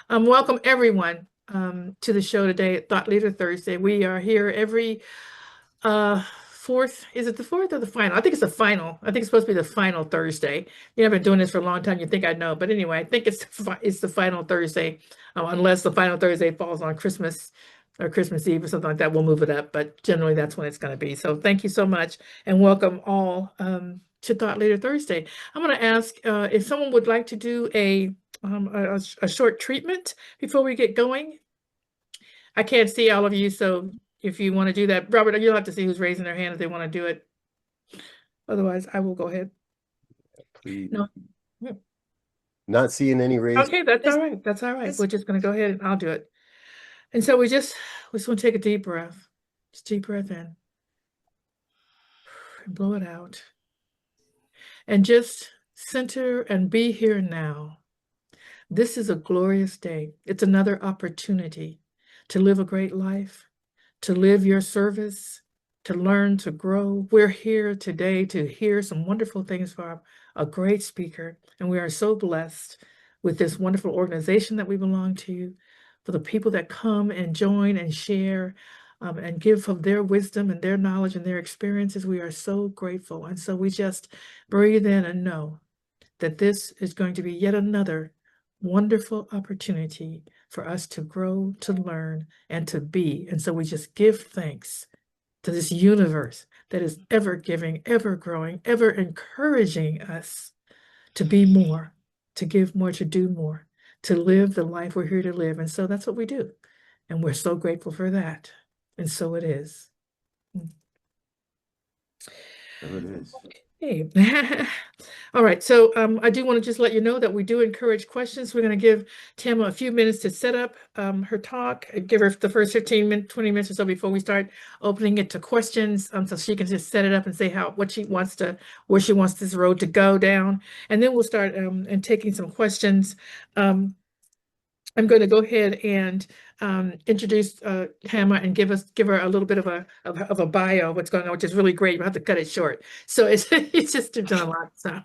Welcome everyone to the show today, Thought Leader Thursday. We are here every fourth. Is it the fourth or the final? I think it's the final. I think it's supposed to be the final Thursday. You know, I've been doing this for a long time. You think I know, but anyway, I think it's the final Thursday, unless the final Thursday falls on Christmas or Christmas Eve or something like that. We'll move it up, but generally that's when it's going to be. So thank you so much, and welcome all to Thought Leader Thursday. I'm going to ask if someone would like to do a short treatment before we get going. I can't see all of you, so if you want to do that, Robert, you'll have to see who's raising their hand if they want to do it. Otherwise, I will go ahead. Please. No. Not seeing any raised. Okay, that's all right. That's all right. We're just going to go ahead and I'll do it. And so we just want to take a deep breath. Just deep breath in. And blow it out. And just center and be here now. This is a glorious day. It's another opportunity to live a great life, to live your service, to learn, to grow. We're here today to hear some wonderful things from a great speaker, and we are so blessed with this wonderful organization that we belong to, for the people that come and join and share and give of their wisdom and their knowledge and their experiences. We are so grateful. And so we just breathe in and know that this is going to be yet another wonderful opportunity for us to grow, to learn, and to be. And so we just give thanks to this universe that is ever giving, ever growing, ever encouraging us to be more, to give more, to do more, to live the life we're here to live. And so that's what we do. And we're so grateful for that. And so it is. So it is. Hey. All right, so I do want to just let you know that we do encourage questions. We're going to give Tama a few minutes to set up her talk, give her the first 15 minutes, 20 minutes or so before we start opening it to questions, so she can just set it up and say where she wants this road to go down. And then we'll start and taking some questions. I'm going to go ahead and introduce Tama and give her a little bit of a bio of what's going on, which is really great. You have to cut it short. So it's just done a lot. So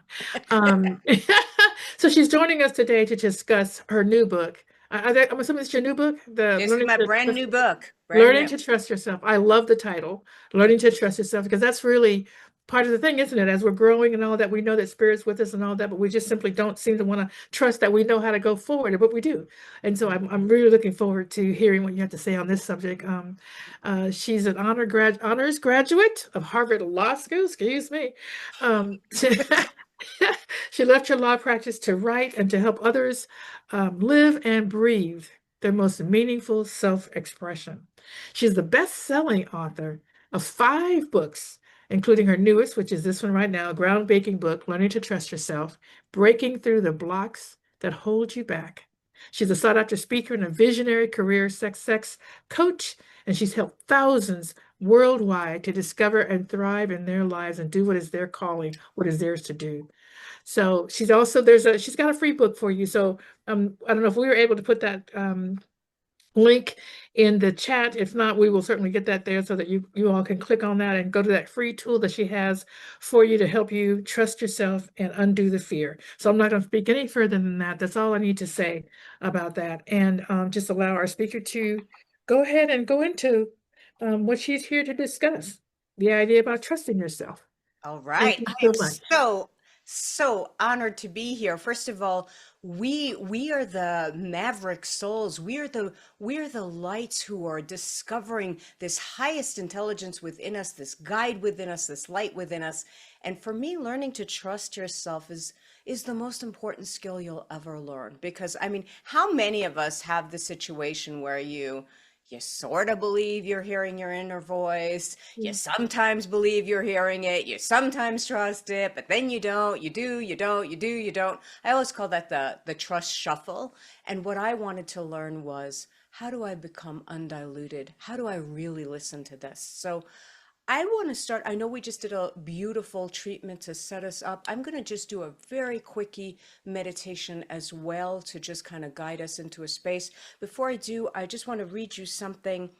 so she's joining us today to discuss her new book. I'm assuming it's your new book, This is my brand new book. Learning to Trust Yourself. I love the title, Learning to Trust Yourself, because that's really part of the thing, isn't it? As we're growing and all that, we know that Spirit's with us and all that, but we just simply don't seem to want to trust that we know how to go forward, but we do. And so I'm really looking forward to hearing what you have to say on this subject. She's an honors graduate of Harvard Law School, excuse me. She left her law practice to write and to help others live and breathe their most meaningful self-expression. She's the best-selling author of 5 books, including her newest, which is this one right now, a groundbreaking book, Learning to Trust Yourself, Breaking Through the Blocks That Hold You Back. She's a sought-after speaker and a visionary career success coach, and she's helped thousands worldwide to discover and thrive in their lives and do what is their calling, what is theirs to do. So she's also, she's got a free book for you. So I don't know if we were able to put that link in the chat. If not, we will certainly get that there so that you all can click on that and go to that free tool that she has for you to help you trust yourself and undo the fear. So I'm not going to speak any further than that. That's all I need to say about that. And just allow our speaker to go ahead and go into what she's here to discuss, the idea about trusting yourself. All right. I am so honored to be here. First of all, we are the maverick souls. We are the lights who are discovering this highest intelligence within us, this guide within us, this light within us. And for me, learning to trust yourself is the most important skill you'll ever learn. Because I mean, how many of us have the situation where you sort of believe you're hearing your inner voice. You sometimes believe you're hearing it. You sometimes trust it, but then you don't. You do, you don't, you do, you don't. I always call that the trust shuffle. And what I wanted to learn was, how do I become undiluted? How do I really listen to this? So I want to start. I know we just did a beautiful treatment to set us up. I'm going to just do a very quickie meditation as well to just kind of guide us into a space. Before I do, I just want to read you something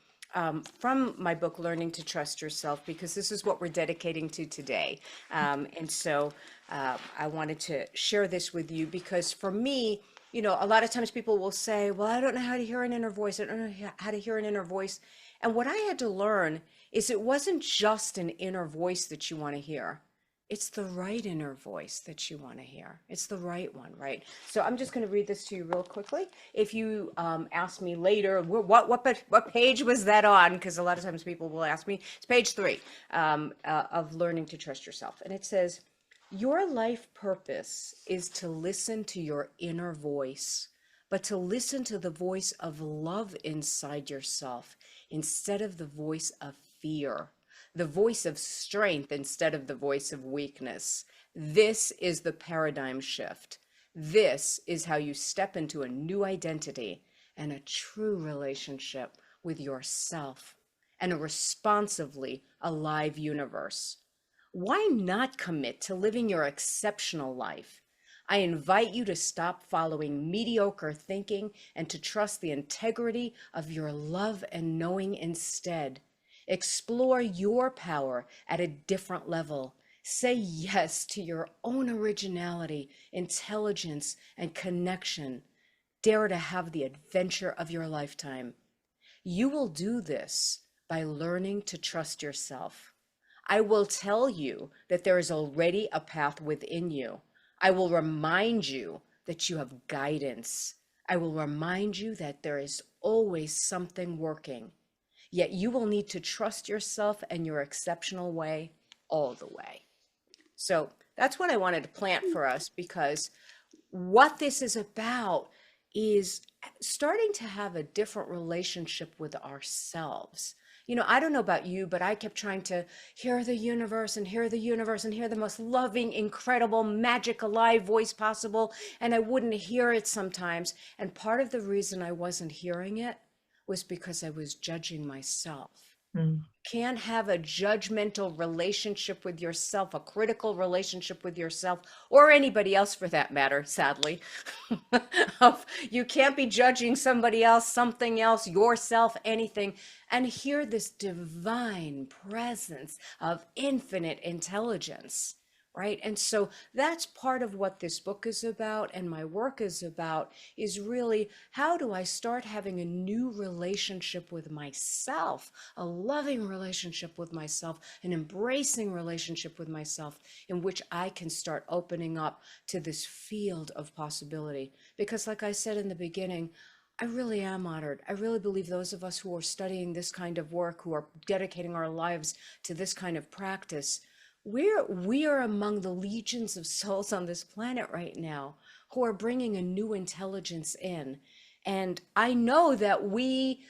from my book, Learning to Trust Yourself, because this is what we're dedicating to today. And so I wanted to share this with you because for me, you know, a lot of times people will say, well, I don't know how to hear an inner voice. I don't know how to hear an inner voice. And what I had to learn is it wasn't just an inner voice that you want to hear. It's the right inner voice that you want to hear. It's the right one, right? So I'm just going to read this to you real quickly. If you ask me later, what page was that on? Because a lot of times people will ask me. It's page 3 of Learning to Trust Yourself. And it says, your life purpose is to listen to your inner voice, but to listen to the voice of love inside yourself instead of the voice of fear, the voice of strength instead of the voice of weakness. This is the paradigm shift. This is how you step into a new identity and a true relationship with yourself and a responsively alive universe. Why not commit to living your exceptional life? I invite you to stop following mediocre thinking and to trust the integrity of your love and knowing instead. Explore your power at a different level. Say yes to your own originality, intelligence, and connection. Dare to have the adventure of your lifetime. You will do this by learning to trust yourself. I will tell you that there is already a path within you. I will remind you that you have guidance. I will remind you that there is always something working. Yet you will need to trust yourself and your exceptional way all the way. So that's what I wanted to plant for us, because what this is about is starting to have a different relationship with ourselves. You know, I don't know about you, but I kept trying to hear the universe and hear the universe and hear the most loving, incredible, magic, alive voice possible. And I wouldn't hear it sometimes. And part of the reason I wasn't hearing it was because I was judging myself. Mm. Can't have a judgmental relationship with yourself, a critical relationship with yourself, or anybody else for that matter, sadly. You can't be judging somebody else, something else, yourself, anything, and hear this divine presence of infinite intelligence. Right. And so that's part of what this book is about and my work is about, is really how do I start having a new relationship with myself, a loving relationship with myself, an embracing relationship with myself, in which I can start opening up to this field of possibility. Because like I said in the beginning, I really am honored. I really believe those of us who are studying this kind of work, who are dedicating our lives to this kind of practice, we are among the legions of souls on this planet right now who are bringing a new intelligence in. And I know that we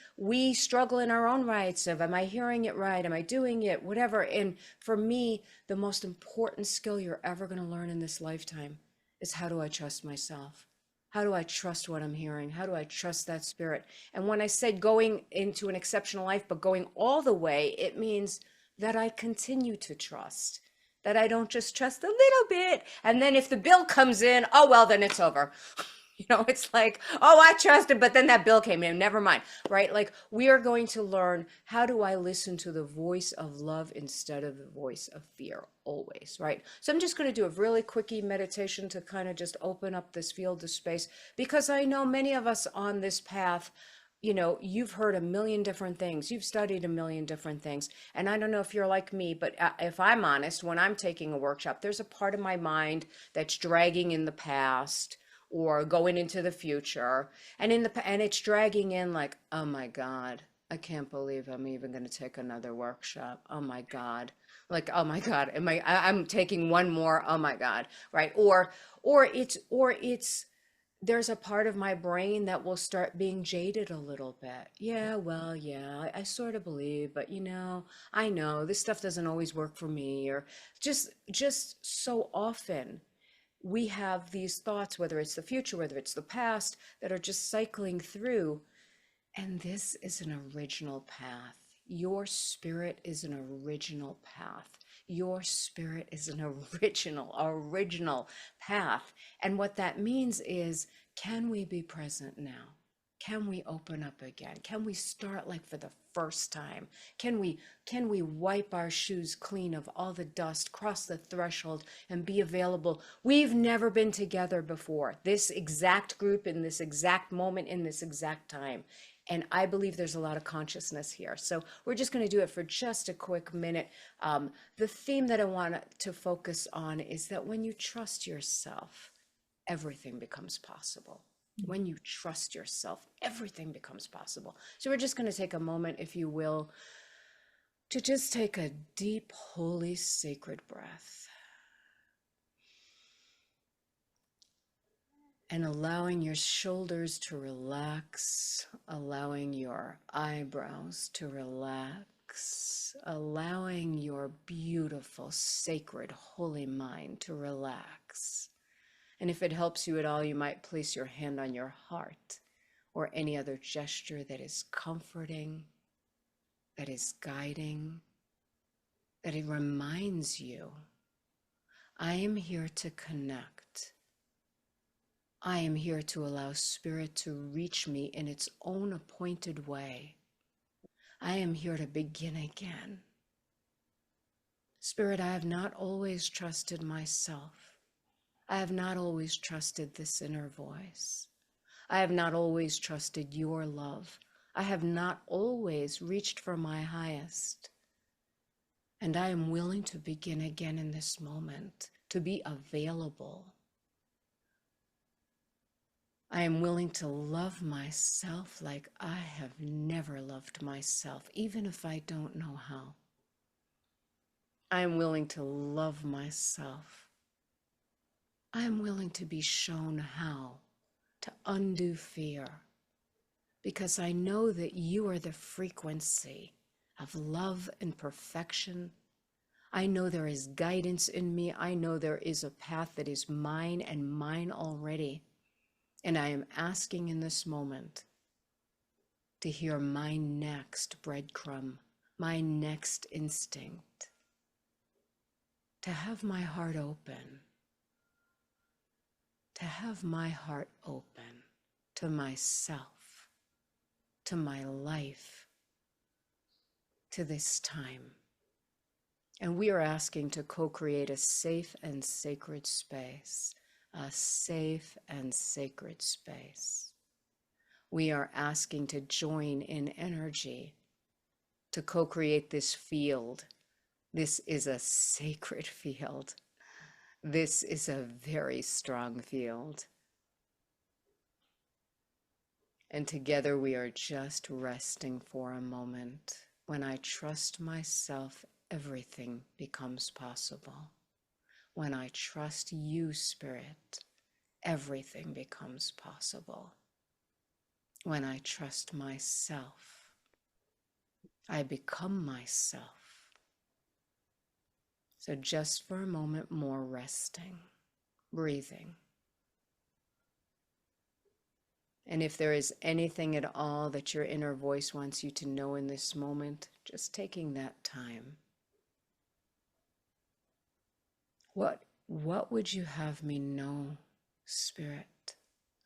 struggle in our own rights of, am I hearing it right? Am I doing it? Whatever. And for me, the most important skill you're ever going to learn in this lifetime is, how do I trust myself? How do I trust what I'm hearing? How do I trust that spirit? And when I said going into an exceptional life, but going all the way, it means that I continue to trust, that I don't just trust a little bit. And then if the bill comes in, oh, well, then it's over. You know, it's like, oh, I trusted, but then that bill came in. Never mind, right? Like, we are going to learn, how do I listen to the voice of love instead of the voice of fear always, right? So I'm just going to do a really quickie meditation to kind of just open up this field of space, because I know many of us on this path, you know, you've heard a million different things. You've studied a million different things. And I don't know if you're like me, but if I'm honest, when I'm taking a workshop, there's a part of my mind that's dragging in the past or going into the future, and and it's dragging in like, oh my God, I can't believe I'm even going to take another workshop. Oh my God. Like, oh my God, I'm taking one more. Oh my God. Right. Or it's there's a part of my brain that will start being jaded a little bit. Yeah, well, yeah, I sort of believe, but you know, I know this stuff doesn't always work for me. Or just so often we have these thoughts, whether it's the future, whether it's the past, that are just cycling through. And this is an original path. Your spirit is an original path. Your spirit is an original path. And what that means is, can we be present now? Can we open up again? Can we start like for the first time? Can we wipe our shoes clean of all the dust, cross the threshold, and be available? We've never been together before, this exact group in this exact moment, in this exact time. And I believe there's a lot of consciousness here. So we're just going to do it for just a quick minute. The theme that I want to focus on is that when you trust yourself, everything becomes possible. When you trust yourself, everything becomes possible. So we're just going to take a moment, if you will, to just take a deep, holy, sacred breath. And allowing your shoulders to relax, allowing your eyebrows to relax, allowing your beautiful, sacred, holy mind to relax. And if it helps you at all, you might place your hand on your heart or any other gesture that is comforting, that is guiding, that it reminds you, I am here to connect. I am here to allow Spirit to reach me in its own appointed way. I am here to begin again. Spirit, I have not always trusted myself. I have not always trusted this inner voice. I have not always trusted your love. I have not always reached for my highest. And I am willing to begin again in this moment, to be available. I am willing to love myself like I have never loved myself, even if I don't know how. I am willing to love myself. I am willing to be shown how to undo fear, because I know that you are the frequency of love and perfection. I know there is guidance in me. I know there is a path that is mine and mine already. And I am asking in this moment to hear my next breadcrumb, my next instinct, to have my heart open. To have my heart open to myself, to my life, to this time. And we are asking to co-create a safe and sacred space, a safe and sacred space. We are asking to join in energy to co-create this field. This is a sacred field. This is a very strong field. And together we are just resting for a moment. When I trust myself, everything becomes possible. When I trust you, Spirit, everything becomes possible. When I trust myself, I become myself. So just for a moment more, resting, breathing. And if there is anything at all that your inner voice wants you to know in this moment, just taking that time. What would you have me know, Spirit?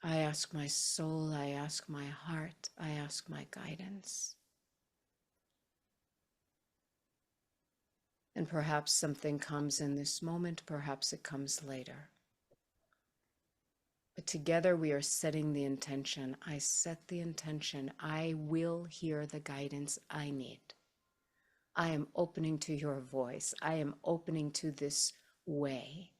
I ask my soul, I ask my heart, I ask my guidance. And perhaps something comes in this moment, perhaps it comes later. But together we are setting the intention. I set the intention. I will hear the guidance I need. I am opening to your voice. I am opening to this way.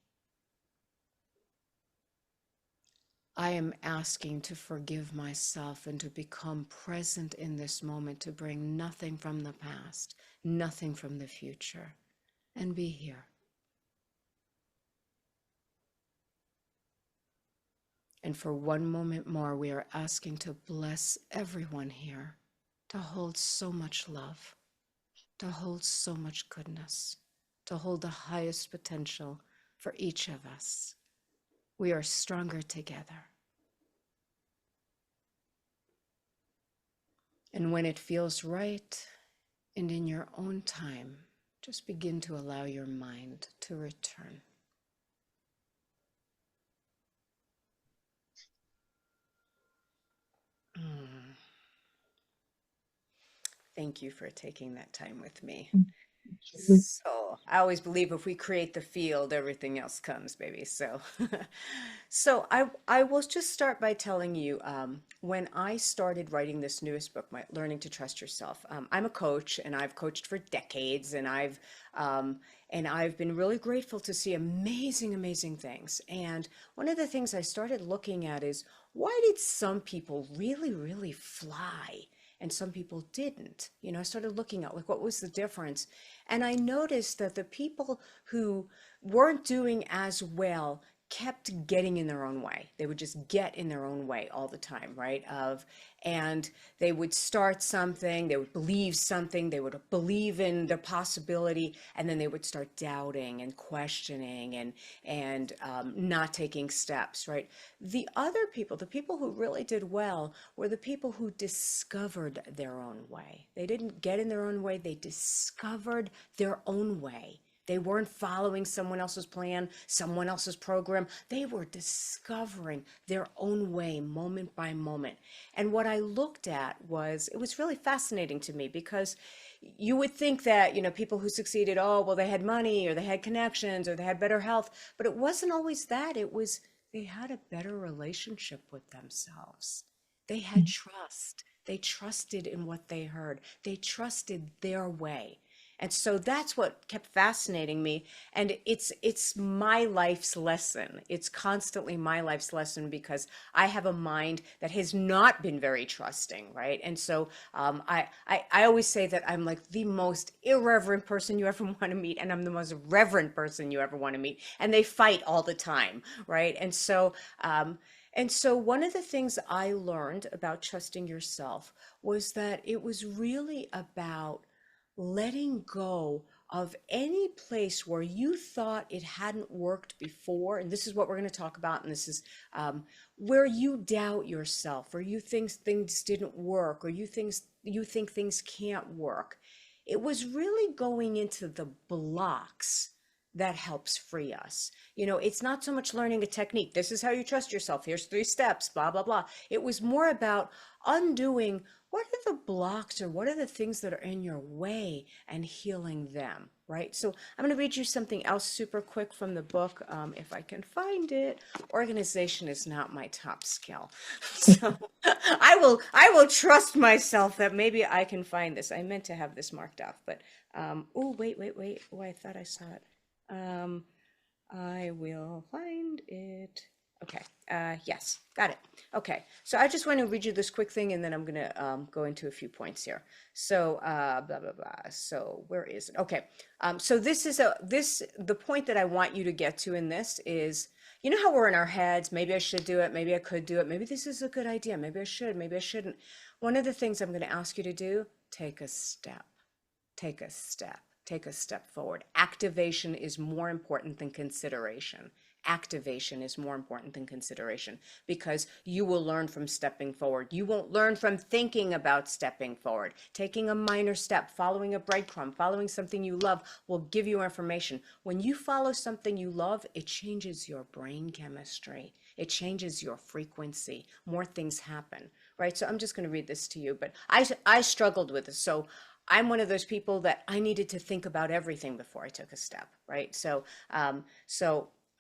I am asking to forgive myself and to become present in this moment, to bring nothing from the past, nothing from the future, and be here. And for one moment more, we are asking to bless everyone here, to hold so much love, to hold so much goodness, to hold the highest potential for each of us. We are stronger together. And when it feels right and in your own time, just begin to allow your mind to return. Thank you for taking that time with me. Absolutely. So I always believe if we create the field, everything else comes, baby. So, so I will just start by telling you when I started writing this newest book, my Learning to Trust Yourself. I'm a coach, and I've coached for decades, um, and I've been really grateful to see amazing, amazing things. And one of the things I started looking at is why did some people really, really fly? And some people didn't. You know, I started looking at like what was the difference, and I noticed that the people who weren't doing as well kept getting in their own way. They would just get in their own way all the time, right? And they would start something, they would believe something, they would believe in the possibility, and then they would start doubting and questioning and not taking steps, right? The other people, the people who really did well, were the people who discovered their own way. They didn't get in their own way, they discovered their own way. They weren't following someone else's plan, someone else's program. They were discovering their own way moment by moment. And what I looked at was, it was really fascinating to me because you would think that, you know, people who succeeded, oh, well, they had money or they had connections or they had better health, but it wasn't always that. It was they had a better relationship with themselves. They had trust. They trusted in what they heard. They trusted their way. And so that's what kept fascinating me. And it's my life's lesson. It's constantly my life's lesson because I have a mind that has not been very trusting, right? And so I always say that I'm like the most irreverent person you ever want to meet, and I'm the most reverent person you ever want to meet. And they fight all the time, right? And so one of the things I learned about trusting yourself was that it was really about letting go of any place where you thought it hadn't worked before. And this is what we're going to talk about. And this is where you doubt yourself, or you think things didn't work, or you think things can't work. It was really going into the blocks that helps free us. You know, it's not so much learning a technique. This is how you trust yourself. Here's 3 steps, blah, blah, blah. It was more about undoing what are the blocks or what are the things that are in your way and healing them, right? So I'm going to read you something else super quick from the book, if I can find it. Organization is not my top skill, so I will trust myself that maybe I can find this. I meant to have this marked off, but oh wait. Oh, I thought I saw it. Um, I will find it. Okay. Yes, got it. Okay. So I just want to read you this quick thing, and then I'm going to go into a few points here. So blah blah blah. So where is it? Okay. So the point that I want you to get to in this is, you know how we're in our heads, maybe I should do it, maybe I could do it, maybe this is a good idea, maybe I should, maybe I shouldn't. One of the things I'm going to ask you to do, take a step. Take a step. Take a step forward. Activation is more important than consideration. Activation is more important than consideration because you will learn from stepping forward. You won't learn from thinking about stepping forward. Taking a minor step, following a breadcrumb, following something you love will give you information. When you follow something you love, it changes your brain chemistry. It changes your frequency. More things happen, right? So I'm just going to read this to you, but I struggled with this. So I'm one of those people that I needed to think about everything before I took a step, right? So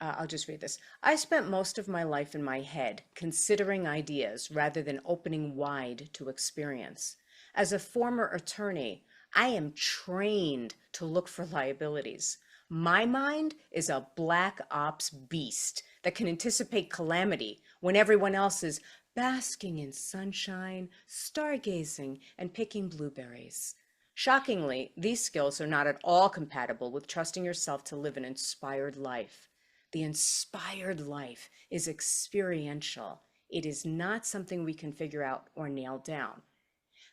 I'll just read this. I spent most of my life in my head, considering ideas rather than opening wide to experience. As a former attorney, I am trained to look for liabilities. My mind is a black ops beast that can anticipate calamity when everyone else is basking in sunshine, stargazing, and picking blueberries. Shockingly, these skills are not at all compatible with trusting yourself to live an inspired life. The inspired life is experiential. It is not something we can figure out or nail down.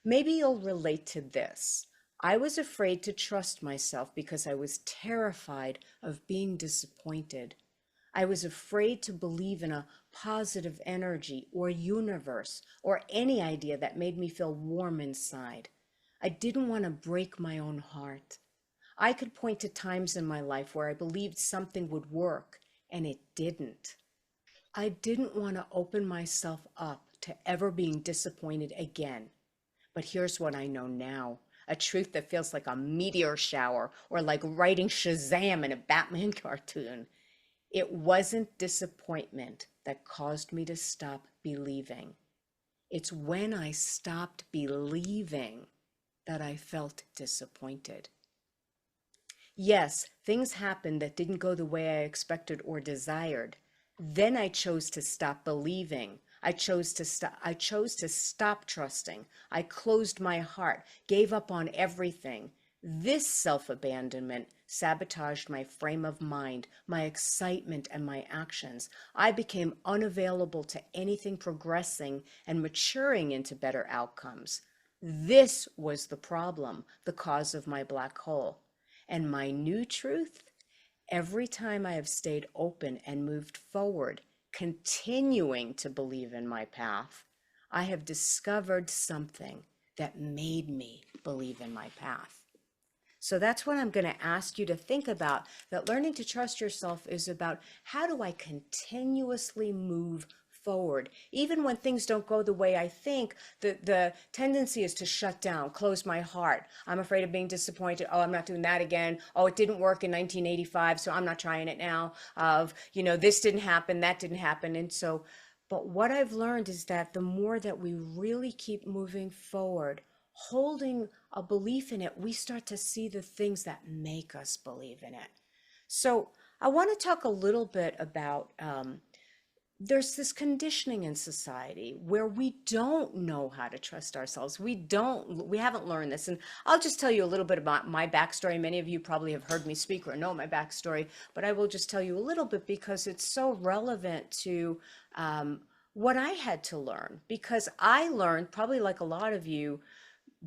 Maybe you'll relate to this. I was afraid to trust myself because I was terrified of being disappointed. I was afraid to believe in a positive energy or universe or any idea that made me feel warm inside. I didn't want to break my own heart. I could point to times in my life where I believed something would work and it didn't. I didn't want to open myself up to ever being disappointed again. But here's what I know now. a truth that feels like a meteor shower or like writing Shazam in a Batman cartoon. It wasn't disappointment that caused me to stop believing. It's when I stopped believing that I felt disappointed. Yes, things happened that didn't go the way I expected or desired. Then I chose to stop believing. I chose to stop trusting. I closed my heart, gave up on everything. This self-abandonment sabotaged my frame of mind, my excitement, and my actions. I became unavailable to anything progressing and maturing into better outcomes. This was the problem, the cause of my black hole. And my new truth, every time I have stayed open and moved forward, continuing to believe in my path, I have discovered something that made me believe in my path. So that's what I'm going to ask you to think about, that learning to trust yourself is about how do I continuously move forward? Even when things don't go the way I think, the tendency is to shut down, close my heart. I'm afraid of being disappointed. Oh, I'm not doing that again. Oh, it didn't work in 1985, so I'm not trying it now. This didn't happen, that didn't happen. And so, but what I've learned is that the more that we really keep moving forward, holding a belief in it, we start to see the things that make us believe in it. So I want to talk a little bit about there's this conditioning in society where we don't know how to trust ourselves. We haven't learned this. And I'll just tell you a little bit about my backstory. Many of you probably have heard me speak or know my backstory, but I will just tell you a little bit because it's so relevant to what I had to learn. Because I learned, probably like a lot of you,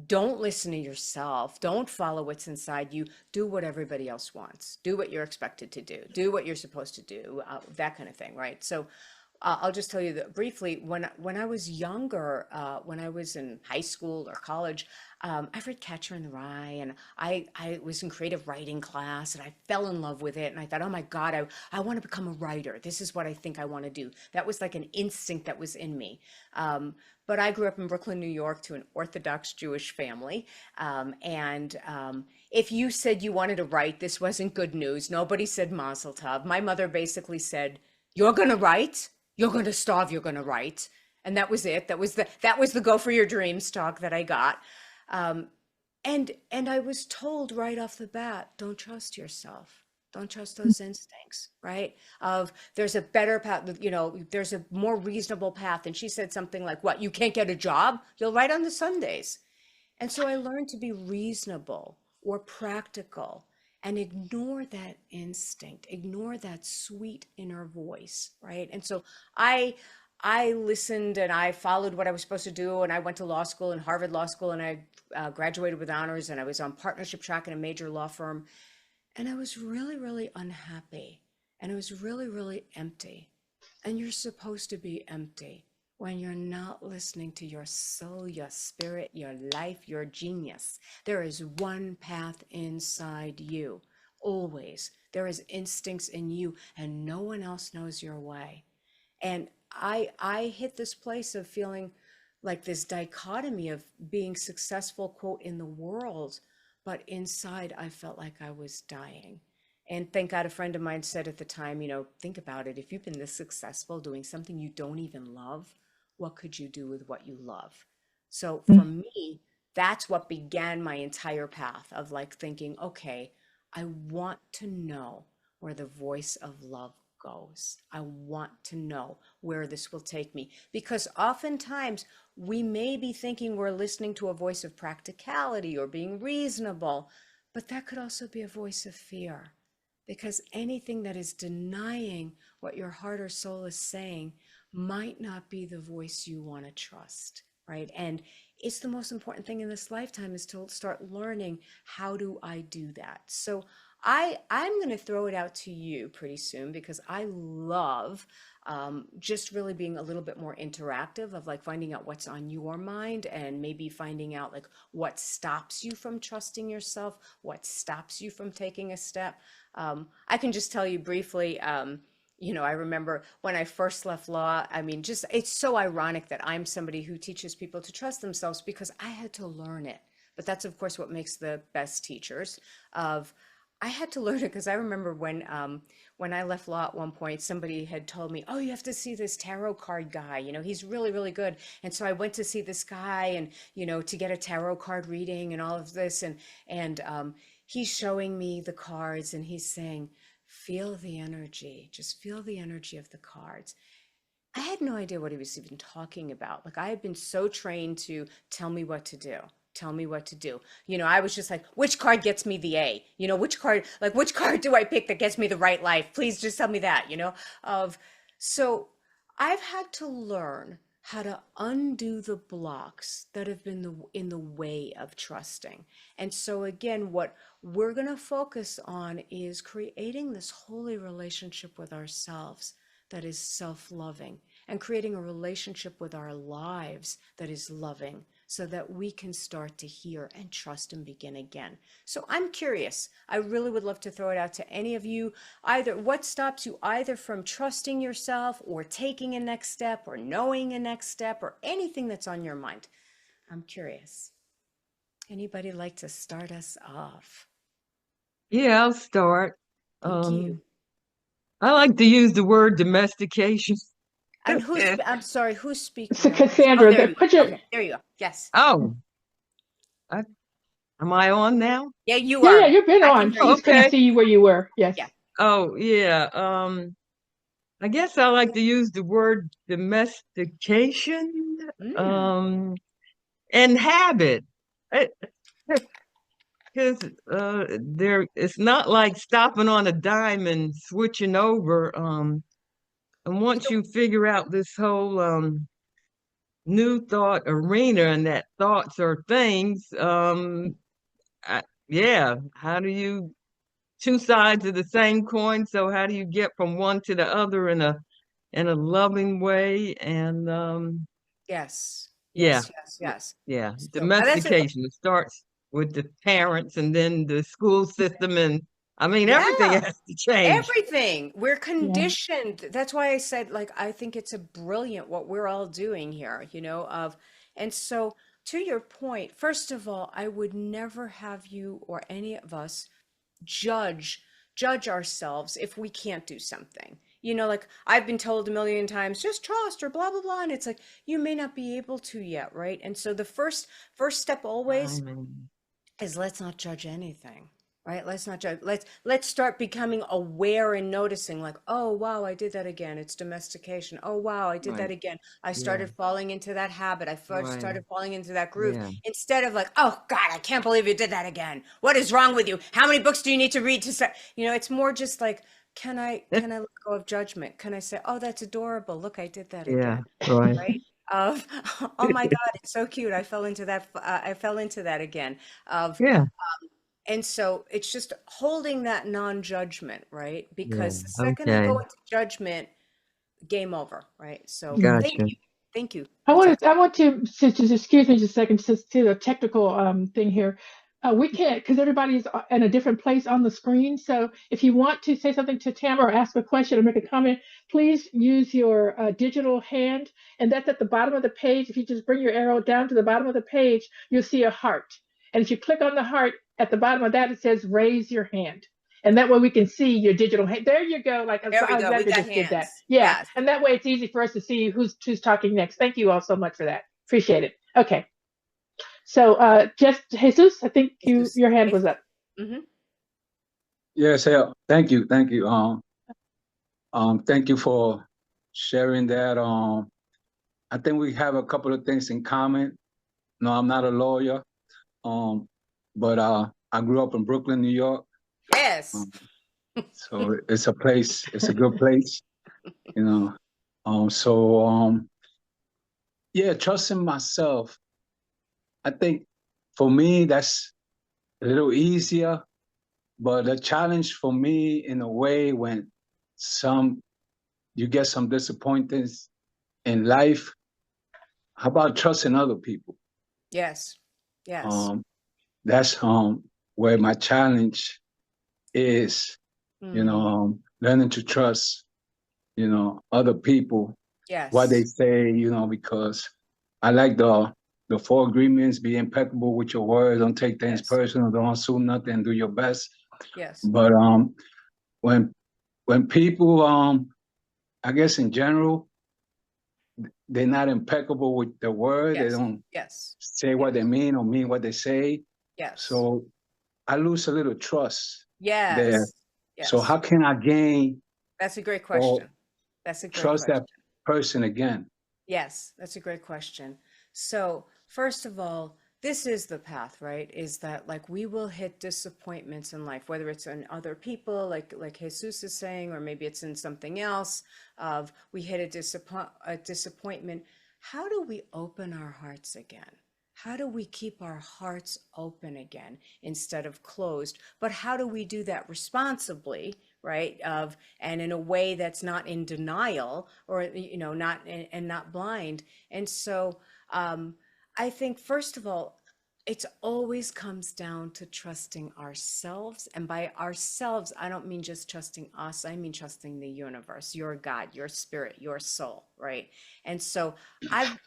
don't listen to yourself. Don't follow what's inside you. Do what everybody else wants. Do what you're expected to do. Do what you're supposed to do. That kind of thing, right? So I'll just tell you that briefly. When I was younger, when I was in high school or college, I've read Catcher in the Rye, and I was in creative writing class, and I fell in love with it. And I thought, oh my God, I want to become a writer. This is what I think I want to do. That was like an instinct that was in me. But I grew up in Brooklyn, New York, to an Orthodox Jewish family. If you said you wanted to write, this wasn't good news. Nobody said Mazel Tov. My mother basically said, "You're going to write. You're going to starve. You're going to write." And that was it. That was the go for your dreams talk that I got. And I was told right off the bat, don't trust yourself. Don't trust those instincts, right? Of there's a better path, there's a more reasonable path. And she said something like, what, you can't get a job? You'll write on the Sundays. And so I learned to be reasonable or practical and ignore that instinct, ignore that sweet inner voice, right? And so I listened and I followed what I was supposed to do. And I went to law school and Harvard Law School, and I graduated with honors, and I was on partnership track in a major law firm. And I was really, really unhappy. And it was really, really empty. And you're supposed to be empty when you're not listening to your soul, your spirit, your life, your genius. There is one path inside you, always. There is instincts in you, and no one else knows your way. And I hit this place of feeling like this dichotomy of being successful, quote, in the world, but inside I felt like I was dying. And thank God a friend of mine said at the time, think about it. If you've been this successful doing something you don't even love, what could you do with what you love? So for me, that's what began my entire path of like thinking, okay, I want to know where the voice of love goes. I want to know where this will take me, because oftentimes we may be thinking we're listening to a voice of practicality or being reasonable, but that could also be a voice of fear, because anything that is denying what your heart or soul is saying might not be the voice you want to trust, right? And it's the most important thing in this lifetime is to start learning, how do I do that? So I'm going to throw it out to you pretty soon, because I love just really being a little bit more interactive, of like finding out what's on your mind, and maybe finding out like what stops you from trusting yourself, what stops you from taking a step. I can just tell you briefly, I remember when I first left law, I mean, it's so ironic that I'm somebody who teaches people to trust themselves, because I had to learn it but that's of course what makes the best teachers. Of I had to learn it because I remember when I left law at one point, somebody had told me, "Oh, you have to see this tarot card guy. You know, he's really, really good." And so I went to see this guy, and to get a tarot card reading and all of this, and he's showing me the cards, and he's saying, "Feel the energy. Just feel the energy of the cards." I had no idea what he was even talking about. Like I had been so trained to tell me what to do. Tell me what to do. I was just like, which card gets me the A? Which card do I pick that gets me the right life? Please just tell me that. Of so I've had to learn how to undo the blocks that have been in the way of trusting. And so again, what we're going to focus on is creating this holy relationship with ourselves that is self-loving, and creating a relationship with our lives that is loving, so that we can start to hear and trust and begin again. So I'm curious. I really would love to throw it out to any of you. Either what stops you either from trusting yourself or taking a next step or knowing a next step or anything that's on your mind. I'm curious. Anybody like to start us off? Yeah, I'll start. Thank you. I like to use the word domestication. And I'm sorry, who's speaking? So Cassandra, Oh, there you go. put your Okay, there you go. Yes. Oh, am I on now? Yeah, you yeah, are. yeah, you've been I on. can She hear you. just couldn't Okay. see you where you were. Yes. Yeah. Oh, yeah. I guess I like to use the word domestication. And habit. Because it's not like stopping on a dime and switching over. And once you figure out this whole new thought arena and that thoughts are things, yeah, how do you two sides of the same coin? So how do you get from one to the other in a loving way? And Yes. yeah, Yes. So that's it. domestication. It starts with the parents and then the school system, and I mean everything Yeah. has to change. Everything. We're Yeah. conditioned. That's why I said, like, I think it's a brilliant what we're all doing here, and so to your point, first of all, I would never have you or any of us judge ourselves if we can't do something. Like I've been told a million times, just trust or blah blah blah, and it's like you may not be able to yet, right? And so the first step always is let's not judge anything, right? Let's not judge. Let's start becoming aware and noticing, like, oh wow, I did that again. It's domestication. Oh wow, I did that again. I started falling into that habit. I first started falling into that groove. Instead of like, oh God, I can't believe you did that again. What is wrong with you? How many books do you need to read to start? It's more just like, can I let go of judgment? Can I say, oh, that's adorable. Look, I did that again. Right? Of oh my God, it's so cute. I fell into that. I fell into that again. Of and so it's just holding that non-judgment, right? Because the second I go into judgment, game over, right? So thank you. I want to just excuse me just a second, just to the technical thing here. We can't, because everybody's in a different place on the screen. So if you want to say something to Tama or ask a question or make a comment, please use your digital hand, and that's at the bottom of the page. If you just bring your arrow down to the bottom of the page, you'll see a heart. And if you click on the heart at the bottom of that, it says raise your hand. And that way we can see your digital hand. There you go. Like there we go. We got just hands. did that. Yeah. Yes. And that way it's easy for us to see who's talking next. Thank you all so much for that. Appreciate it. Okay. So just Jesus, I think your hand was up. Mm-hmm. Yes, thank you. Thank you. Thank you for sharing that. I think we have a couple of things in common. No, I'm not a lawyer. But I grew up in Brooklyn, New York. Yes. So it's a good place, yeah, trusting myself. I think for me, that's a little easier, but the challenge for me in a way when you get some disappointments in life, how about trusting other people? Yes. That's where my challenge is, learning to trust, other people, yes, what they say, because I like the the 4 agreements: be impeccable with your word, don't take things Yes. personal, don't assume nothing, do your best. Yes. But when people, I guess in general, they're not impeccable with their word, they Yes. don't Yes. say what they mean or mean what they say. Yes. So I lose a little trust there. Yes. So Yes. how can I gain That's a great or question. That's a great trust question. that person again? Yes, that's a great question. So, first of all, this is the path, right? Is that like we will hit disappointments in life, whether it's in other people, like Jesus is saying, or maybe it's in something else. Of we hit a disappointment. How do we open our hearts again? How do we keep our hearts open again instead of closed? But how do we do that responsibly, right? And in a way that's not in denial, or not and not blind. And so I think, first of all, it always comes down to trusting ourselves. And by ourselves, I don't mean just trusting us, I mean trusting the universe, your God, your spirit, your soul, right? And so I've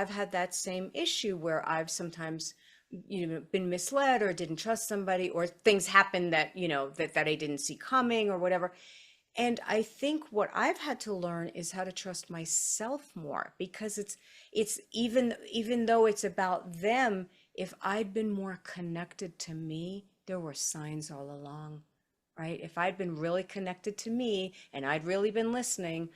had that same issue where I've sometimes been misled or didn't trust somebody, or things happen that that I didn't see coming or whatever. And I think what I've had to learn is how to trust myself more, because it's even though it's about them, if I'd been more connected to me, there were signs all along, right? If I'd been really connected to me and I'd really been listening,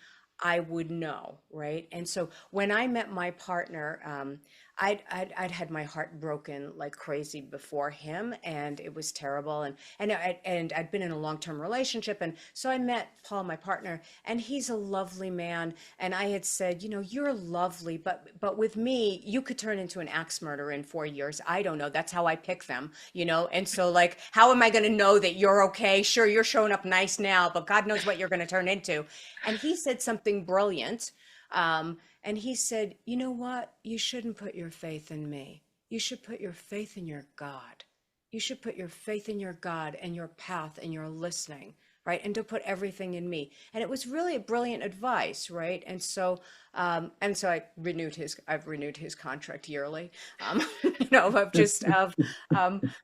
I would know, right? And so when I met my partner, I'd had my heart broken like crazy before him, and it was terrible. And I'd been in a long-term relationship, and so I met Paul, my partner, and he's a lovely man. And I had said, you're lovely, but with me, you could turn into an axe murderer in 4 years. I don't know. That's how I pick them, And so, like, how am I going to know that you're okay? Sure, you're showing up nice now, but God knows what you're going to turn into. And he said something brilliant. And he said, you know what? You shouldn't put your faith in me. You should put your faith in your God. You should put your faith in your God and your path and your listening, right? And to put everything in me. And it was really a brilliant advice, right? And so I've renewed his contract yearly, of just of,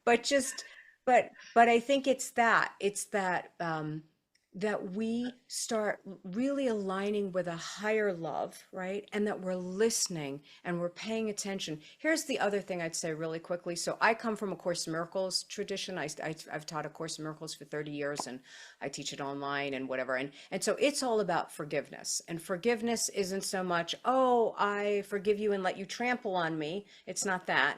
but just, but I think it's that we start really aligning with a higher love, right? And that we're listening and we're paying attention. Here's the other thing I'd say really quickly. So I come from a Course in Miracles tradition. I've taught a Course in Miracles for 30 years, and I teach it online and whatever. And so it's all about forgiveness. And forgiveness isn't so much, oh, I forgive you and let you trample on me. It's not that.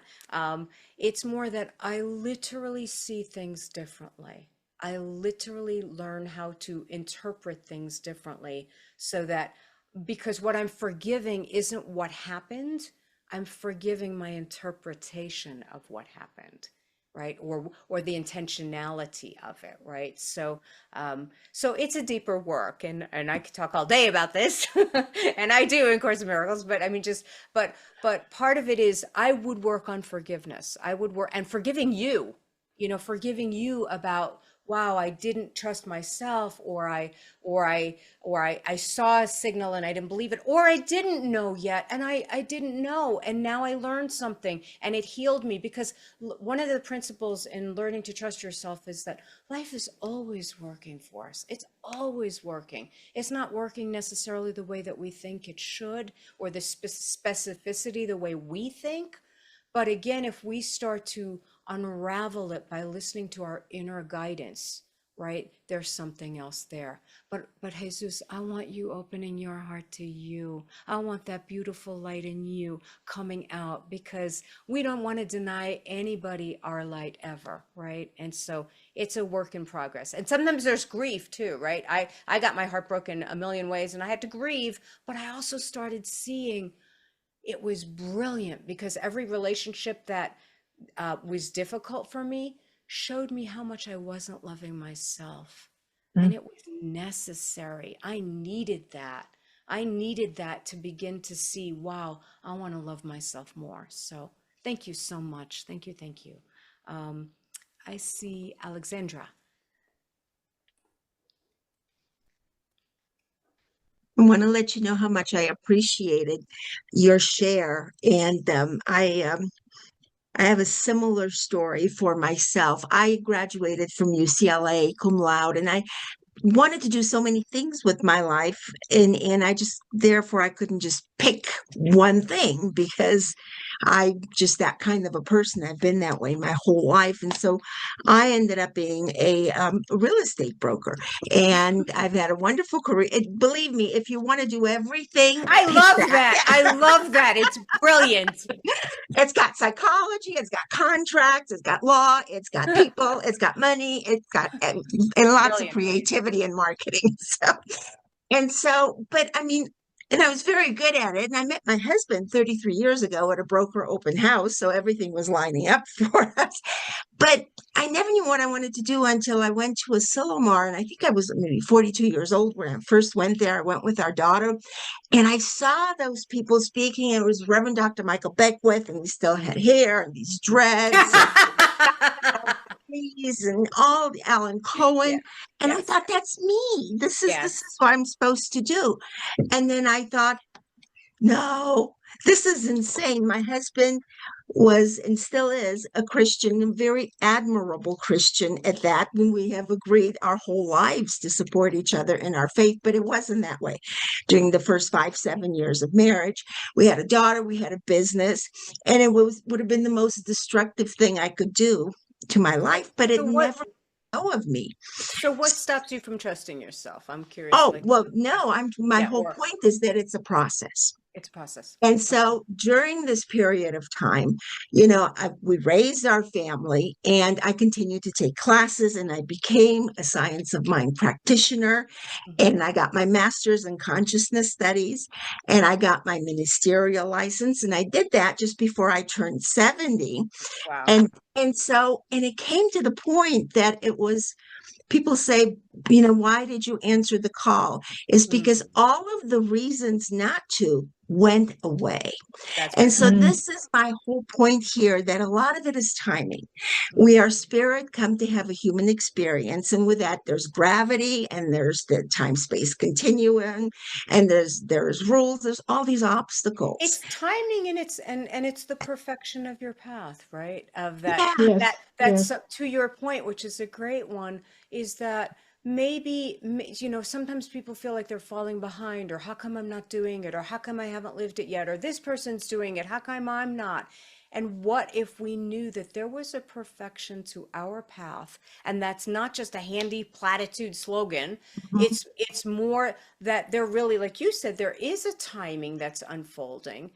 It's more that I literally see things differently. I literally learn how to interpret things differently, so that, because what I'm forgiving isn't what happened, I'm forgiving my interpretation of what happened, right? Or the intentionality of it, right? So it's a deeper work, and I could talk all day about this, and I do in Course in Miracles, but I mean, but part of it is I would work on forgiveness. I would work and forgiving you, forgiving you about, wow, I didn't trust myself, or I saw a signal and I didn't believe it, or I didn't know yet and I didn't know, and now I learned something and it healed me. Because one of the principles in learning to trust yourself is that life is always working for us. It's always working. It's not working necessarily the way that we think it should, or the specificity the way we think. But again, if we start to unravel it by listening to our inner guidance, right, there's something else there. But Jesus, I want you opening your heart to you. I want that beautiful light in you coming out, because we don't want to deny anybody our light ever, right? And so it's a work in progress. And sometimes there's grief too, right? I got my heart broken a million ways and I had to grieve, but I also started seeing it was brilliant, because every relationship that was difficult for me showed me how much I wasn't loving myself. And it was necessary. I needed that. I needed that to begin to see, wow, I want to love myself more. So thank you so much. Thank you. Thank you. I see Alexandra. I want to let you know how much I appreciated your share. And I have a similar story for myself. I graduated from UCLA cum laude, and I wanted to do so many things with my life, and I just therefore I couldn't just pick one thing because I just that kind of a person. I've been that way my whole life, and so I ended up being a real estate broker, and I've had a wonderful career. Believe me, if you want to do everything, I pick love that. that. I love that. It's brilliant. It's got psychology, it's got contracts, it's got law, it's got people, it's got money, it's got and lots of Brilliant. creativity and marketing. But I mean, and I was very good at it. And I met my husband 33 years ago at a broker open house, so everything was lining up for us. But I never knew what I wanted to do until I went to a Silomar, and I think I was maybe 42 years old when I first went there. I went with our daughter, and I saw those people speaking. It was Reverend Dr. Michael Beckwith, and he still had hair and these dreads and trees and all Alan Cohen. Yeah. And I Yes. thought, that's me. This is Yes. what I'm supposed to do. And then I thought, no, this is insane. My husband was and still is a Christian, a very admirable Christian at that, when we have agreed our whole lives to support each other in our faith. But it wasn't that way during the first 5-7 years of marriage. We had a daughter, we had a business, and it would have been the most destructive thing I could do to my life, but it So what? never know of me. So what stops you from trusting yourself? I'm curious. Oh, like, well, no, my yeah, whole or point is that it's a process. it's a process. And so during this period of time, we raised our family, and I continued to take classes, and I became a science of mind practitioner. And I got my master's in consciousness studies, and I got my ministerial license. And I did that just before I turned 70. Wow. And it came to the point that it was, people say, why did you answer the call? Is because all of the reasons not to went away. That's And right. so this is my whole point here, that a lot of it is timing. We are spirit come to have a human experience. And with that, there's gravity, and there's the time-space continuum, and there's rules, there's all these obstacles. It's timing, and it's the perfection of your path, right? Of that Yeah. Yes. that's Yes. to your point, which is a great one, is that maybe sometimes people feel like they're falling behind, or how come I'm not doing it, or how come I haven't lived it yet, or this person's doing it, how come I'm not? And what if we knew that there was a perfection to our path, and that's not just a handy platitude slogan. It's more that there really, like you said, there is a timing that's unfolding.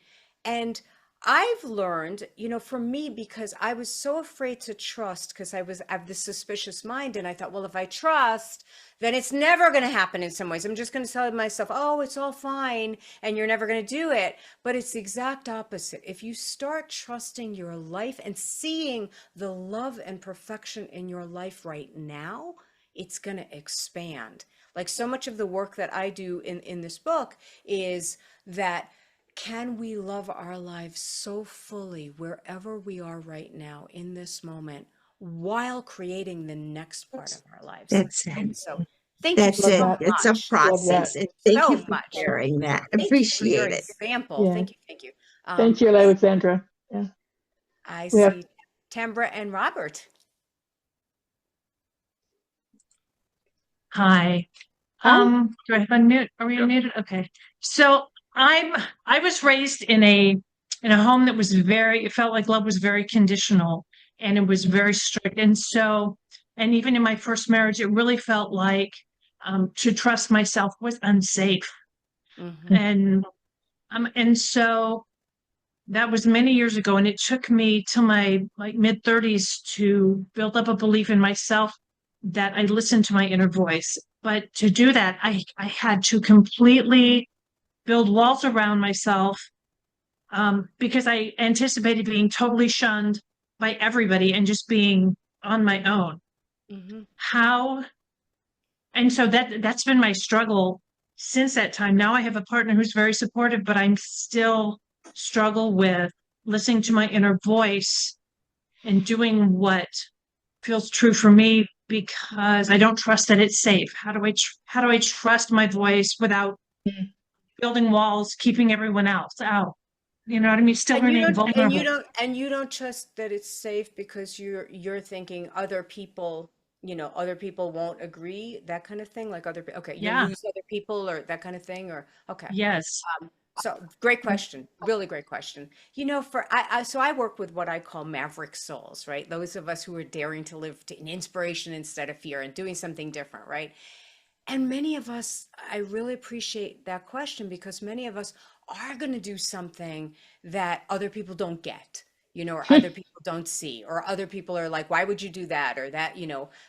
And I've learned, for me, because I was so afraid to trust, because I have this suspicious mind, and I thought, well, if I trust, then it's never going to happen. In some ways, I'm just going to tell myself, oh, it's all fine, and you're never going to do it. But it's the exact opposite. If you start trusting your life and seeing the love and perfection in your life right now, it's going to expand. Like, so much of the work that I do in this book is that, can we love our lives so fully wherever we are right now in this moment, while creating the next part of our lives? That's it. So thank you That's so it. Love that. It's a much. Love that. process. And thank you So for much. sharing that. Thank you for your Appreciate it. example. Yeah. Thank you. Thank you, Alexandra. Yeah. I We have see Tambra and Robert. Hi. Hi. Do I have unmute? Are we unmuted? Okay. So I was raised in a home that was it felt like love was very conditional, and it was very strict. And even in my first marriage, it really felt like to trust myself was unsafe. And so that was many years ago, and it took me till my mid-30s to build up a belief in myself, that I listened to my inner voice. But to do that, I had to completely build walls around myself, because I anticipated being totally shunned by everybody and just being on my own. And so that's been my struggle since that time. Now I have a partner who's very supportive, but I'm still struggle with listening to my inner voice and doing what feels true for me, because I don't trust that it's safe. How do I trust my voice without building walls, keeping everyone else out. You know what I mean? Still And you remain don't and you vulnerable. don't and you don't trust that it's safe because you're thinking other people, other people won't agree, that kind of thing, like okay, you'll Yeah. lose other people or that kind of thing, or okay. Yes. So great question, really great question. So I work with what I call maverick souls, right? Those of us who are daring to live in inspiration instead of fear and doing something different, right? And many of us, I really appreciate that question because many of us are going to do something that other people don't get, or other people don't see, or other people are like, why would you do that? Or that,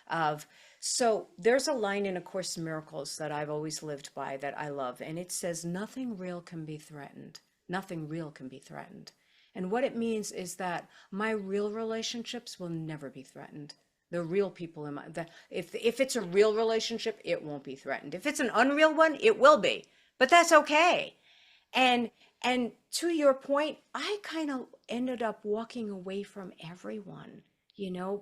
of, so there's a line in A Course in Miracles that I've always lived by that I love. And it says, nothing real can be threatened. Nothing real can be threatened. And what it means is that my real relationships will never be threatened. The real people in if it's a real relationship, it won't be threatened. If it's an unreal one, it will be. But that's okay. And and to your point, I kind of ended up walking away from everyone,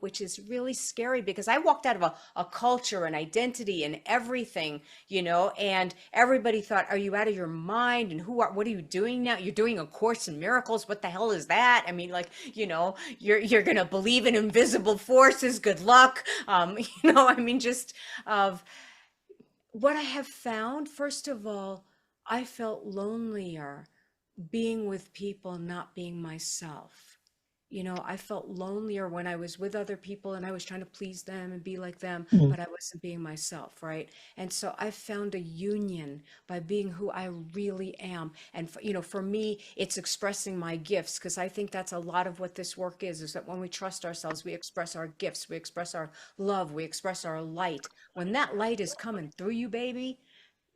which is really scary because I walked out of a culture and identity and everything, and everybody thought, are you out of your mind? And what are you doing now? You're doing A Course in Miracles. What the hell is that? I mean, like, you're gonna believe in invisible forces. Good luck. I mean, just of what I have found, first of all, I felt lonelier being with people, not being myself. I felt lonelier when I was with other people and I was trying to please them and be like them, Mm. but I wasn't being myself, right? And so I found a union by being who I really am. And, for me, it's expressing my gifts because I think that's a lot of what this work is that when we trust ourselves, we express our gifts, we express our love, we express our light. When that light is coming through you, baby,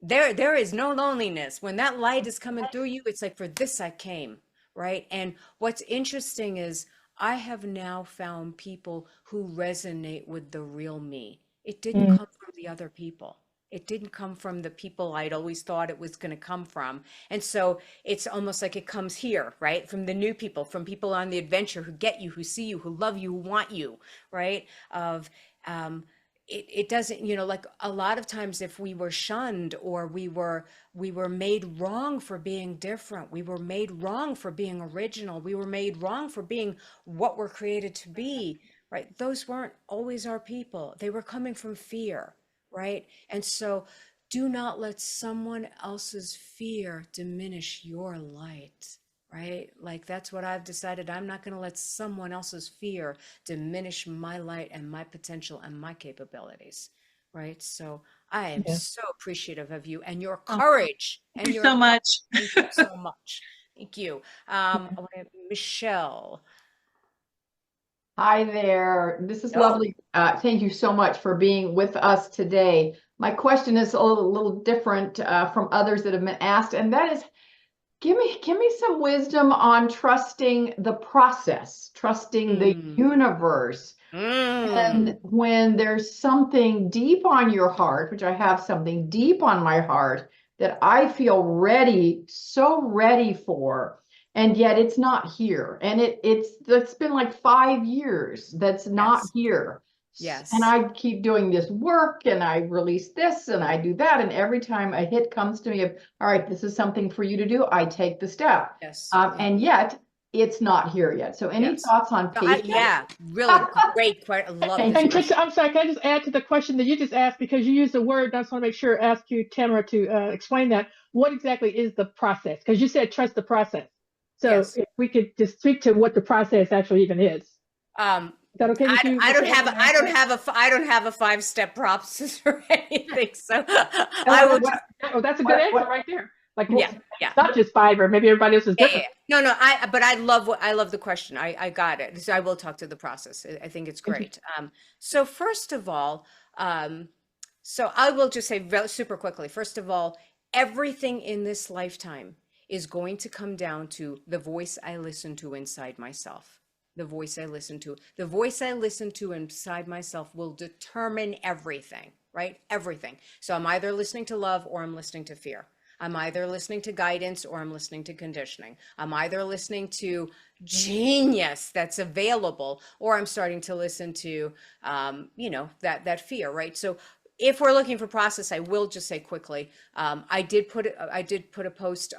there is no loneliness. When that light is coming through you, it's like, for this I came, right? And what's interesting is I have now found people who resonate with the real me. It didn't Mm. come from the other people. It didn't come from the people I'd always thought it was going to come from. And so it's almost like it comes here, right? From the new people, from people on the adventure who get you, who see you, who love you, who want you, right? Of it doesn't, like a lot of times if we were shunned or we were made wrong for being different, we were made wrong for being original, we were made wrong for being what we're created to be, right? Those weren't always our people. They were coming from fear, right? And so do not let someone else's fear diminish your light, right? Like that's what I've decided. I'm not going to let someone else's fear diminish my light and my potential and my capabilities, right? So I am Yeah. so appreciative of you and your Oh, courage thank and you your so much. thank you so much. Thank you. Michelle. Hi there. This is Oh, lovely. Thank you so much for being with us today. My question is a little different from others that have been asked, and that is, give me some wisdom on trusting the process, trusting the mm, universe. mm, And when there's something deep on your heart, which I have something deep on my heart that I feel ready, so ready for, and yet it's not here. And it's been like 5 years that's not yes, here. And yes, I keep doing this work and I release this and I do that. And every time a hit comes to me of, all right, this is something for you to do, I take the step. yes, yes, And yet it's not here yet. So any yes. thoughts on So patience? yeah, really great question. I love Thank this And you. question. I'm sorry, can I just add to the question that you just asked because you used the word, I just want to make sure, ask you, Tamara, to explain that. What exactly is the process? Because you said trust the process. So Yes. if we could just speak to what the process actually even is. Um, Is that okay with you, I Mr. don't have Anthony? I don't have a 5-step process or anything. So Oh, I will. that's a good answer What, right there. Like, Yeah, yeah. it's not just five, or maybe everybody else is Yeah, yeah, yeah. different. No, no, but I love the question. I got it. So I will talk to the process. I think it's Thank you. great. So first of all, so I will just say super quickly. First of all, everything in this lifetime is going to come down to the voice I listen to inside myself. The voice I listen to. The voice I listen to inside myself will determine everything, right? Everything. So I'm either listening to love or I'm listening to fear. I'm either listening to guidance or I'm listening to conditioning. I'm either listening to genius that's available or I'm starting to listen to, that fear, right? So if we're looking for process, I will just say quickly, I did put a post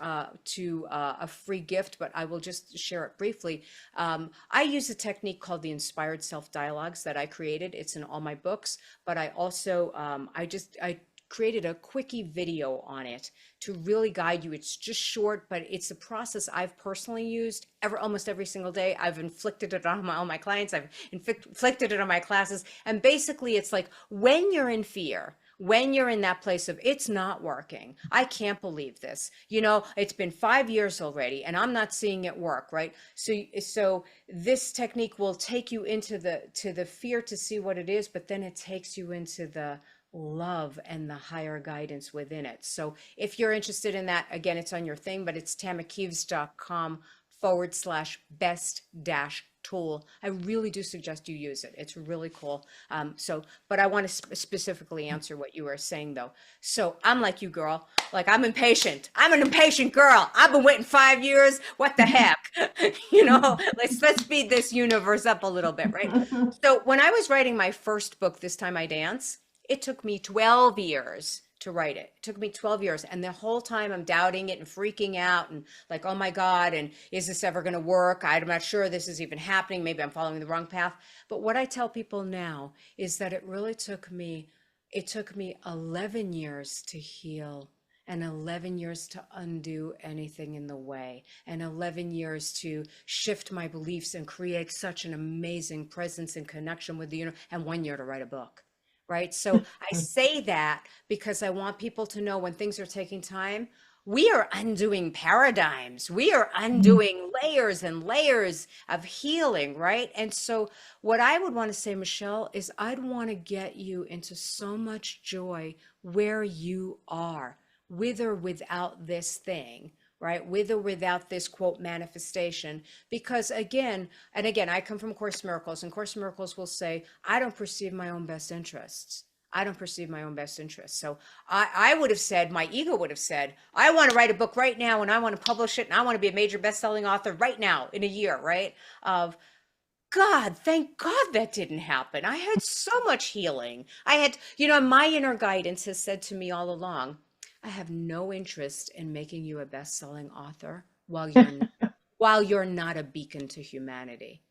to a free gift, but I will just share it briefly. I use a technique called the inspired self dialogues that I created. It's in all my books, but I also I created a quickie video on it to really guide you. It's just short, but it's a process I've personally used almost every single day. I've inflicted it on all my clients. I've inflicted it on my classes. And basically it's like, when you're in fear, when you're in that place of it's not working, I can't believe this, it's been 5 years already and I'm not seeing it work, right? So this technique will take you into the fear to see what it is, but then it takes you into the love and the higher guidance within it. So if you're interested in that, again, it's on your thing, but it's tamakieves.com/best-tool. I really do suggest you use it. It's really cool. But I want to specifically answer what you were saying though. So I'm like you, girl. Like, I'm impatient. I'm an impatient girl. I've been waiting 5 years. What the heck? Let's speed this universe up a little bit, right? So when I was writing my first book, This Time I Dance, it took me 12 years to write it. It took me 12 years. And the whole time I'm doubting it and freaking out and like, oh my God, and is this ever going to work? I'm not sure this is even happening. Maybe I'm following the wrong path. But what I tell people now is that it took me 11 years to heal, and 11 years to undo anything in the way, and 11 years to shift my beliefs and create such an amazing presence and connection with the universe, and 1 year to write a book. Right? So I say that because I want people to know, when things are taking time, we are undoing paradigms. We are undoing layers and layers of healing, right? And so what I would want to say, Michelle, is I'd want to get you into so much joy where you are, with or without this thing, right? With or without this quote manifestation. Because again, I come from Course in Miracles, and Course in Miracles will say, I don't perceive my own best interests. I don't perceive my own best interests. So I would have said, my ego would have said, I want to write a book right now and I want to publish it and I want to be a major best-selling author right now in a year, right? God, thank God that didn't happen. I had so much healing. My inner guidance has said to me all along, I have no interest in making you a best-selling author while you're not a beacon to humanity.